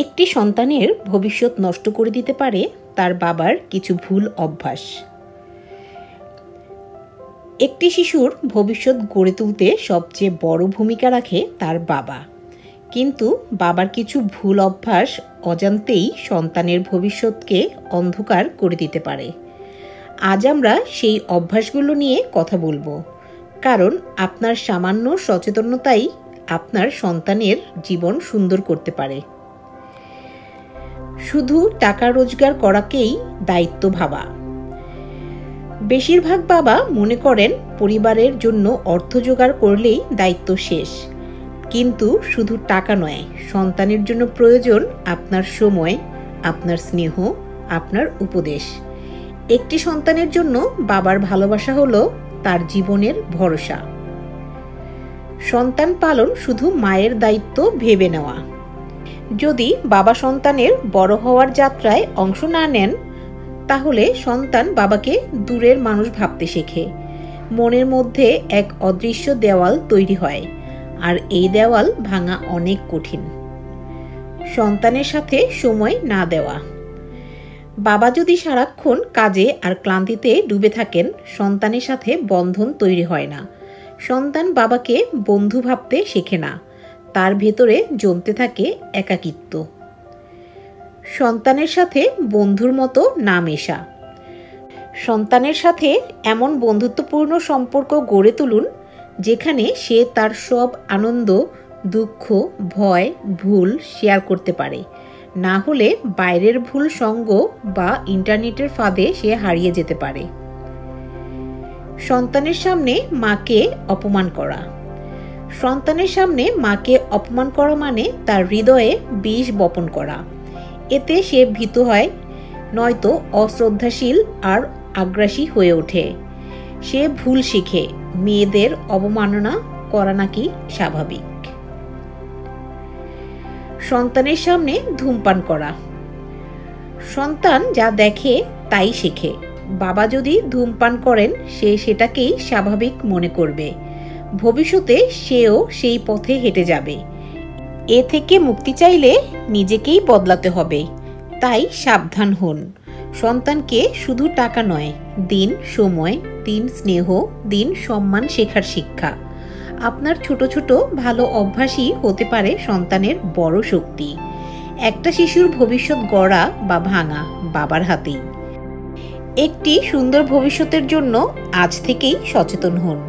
একটি সন্তানের ভবিষ্যৎ নষ্ট করে দিতে পারে তার বাবার কিছু ভুল অভ্যাস। একটি শিশুর ভবিষ্যৎ গড়ে তুলতে সবচেয়ে বড় ভূমিকা রাখে তার বাবা, কিন্তু বাবার কিছু ভুল অভ্যাস অজান্তেই সন্তানের ভবিষ্যৎকে অন্ধকার করে দিতে পারে। আজ আমরা সেই অভ্যাসগুলো নিয়ে কথা বলবো, কারণ আপনার সামান্য সচেতনতাই আপনার সন্তানের জীবন সুন্দর করতে পারে। শুধু টাকা রোজগার করাকেই দায়িত্ব ভাবা। বেশিরভাগ বাবা মনে করেন পরিবারের জন্য অর্থ জোগাড় করলেই দায়িত্ব শেষ, কিন্তু শুধু টাকা নয়, সন্তানের জন্য প্রয়োজন আপনার সময়, আপনার স্নেহ, আপনার উপদেশ। একটি সন্তানের জন্য বাবার ভালোবাসা হলো তার জীবনের ভরসা। সন্তান পালন শুধু মায়ের দায়িত্ব ভেবে নেওয়া। যদি বাবা সন্তানের বড় হওয়ার যাত্রায় অংশ না নেন, তাহলে সন্তান বাবাকে দূরের মানুষ ভাবতে শেখে। মনের মধ্যে এক অদৃশ্য দেওয়াল তৈরি হয়, আর এই দেওয়াল ভাঙা অনেক কঠিন। সন্তানের সাথে সময় না দেওয়া। বাবা যদি সারাক্ষণ কাজে আর ক্লান্তিতে ডুবে থাকেন, সন্তানের সাথে বন্ধন তৈরি হয় না। সন্তান বাবাকে বন্ধু ভাবতে শেখে না, তার ভেতরে জমতে থাকে একাকিত্ব। সন্তানের সাথে বন্ধুর মতো না মেশা। সন্তানের সাথে এমন বন্ধুত্বপূর্ণ সম্পর্ক গড়ে তুলুন যেখানে সে তার সব আনন্দ, দুঃখ, ভয়, ভুল শেয়ার করতে পারে। না হলে বাইরের ভুল সঙ্গ বা ইন্টারনেটের ফাঁদে সে হারিয়ে যেতে পারে। সন্তানের সামনে মাকে অপমান করা। সন্তানের সামনে মাকে অপমান করা মানে তার হৃদয়ে বিষ বপন করা। এতে সে ভীত হয়, নয়তো অশ্রদ্ধাশীল আর আগ্রাসী হয়ে ওঠে। সে ভুল শিখে মেয়েদের অবমাননা করা নাকি স্বাভাবিক। সন্তানের সামনে ধূমপান করা। সন্তান যা দেখে তাই শেখে। বাবা যদি ধূমপান করেন, সে সেটাকেই স্বাভাবিক মনে করবে। ভবিষ্যতে সেও সেই পথে হেঁটে যাবে। এ থেকে মুক্তি চাইলে নিজেকেই বদলাতে হবে। তাই সাবধান হন। সন্তানকে শুধু টাকা নয়, দিন সময়, দিন স্নেহ, দিন সম্মান শেখার শিক্ষা। আপনার ছোট ছোট ভালো অভ্যাসই হতে পারে সন্তানের বড় শক্তি। একটা শিশুর ভবিষ্যৎ গড়া বা ভাঙা বাবার হাতেই। একটি সুন্দর ভবিষ্যতের জন্য আজ থেকেই সচেতন হন।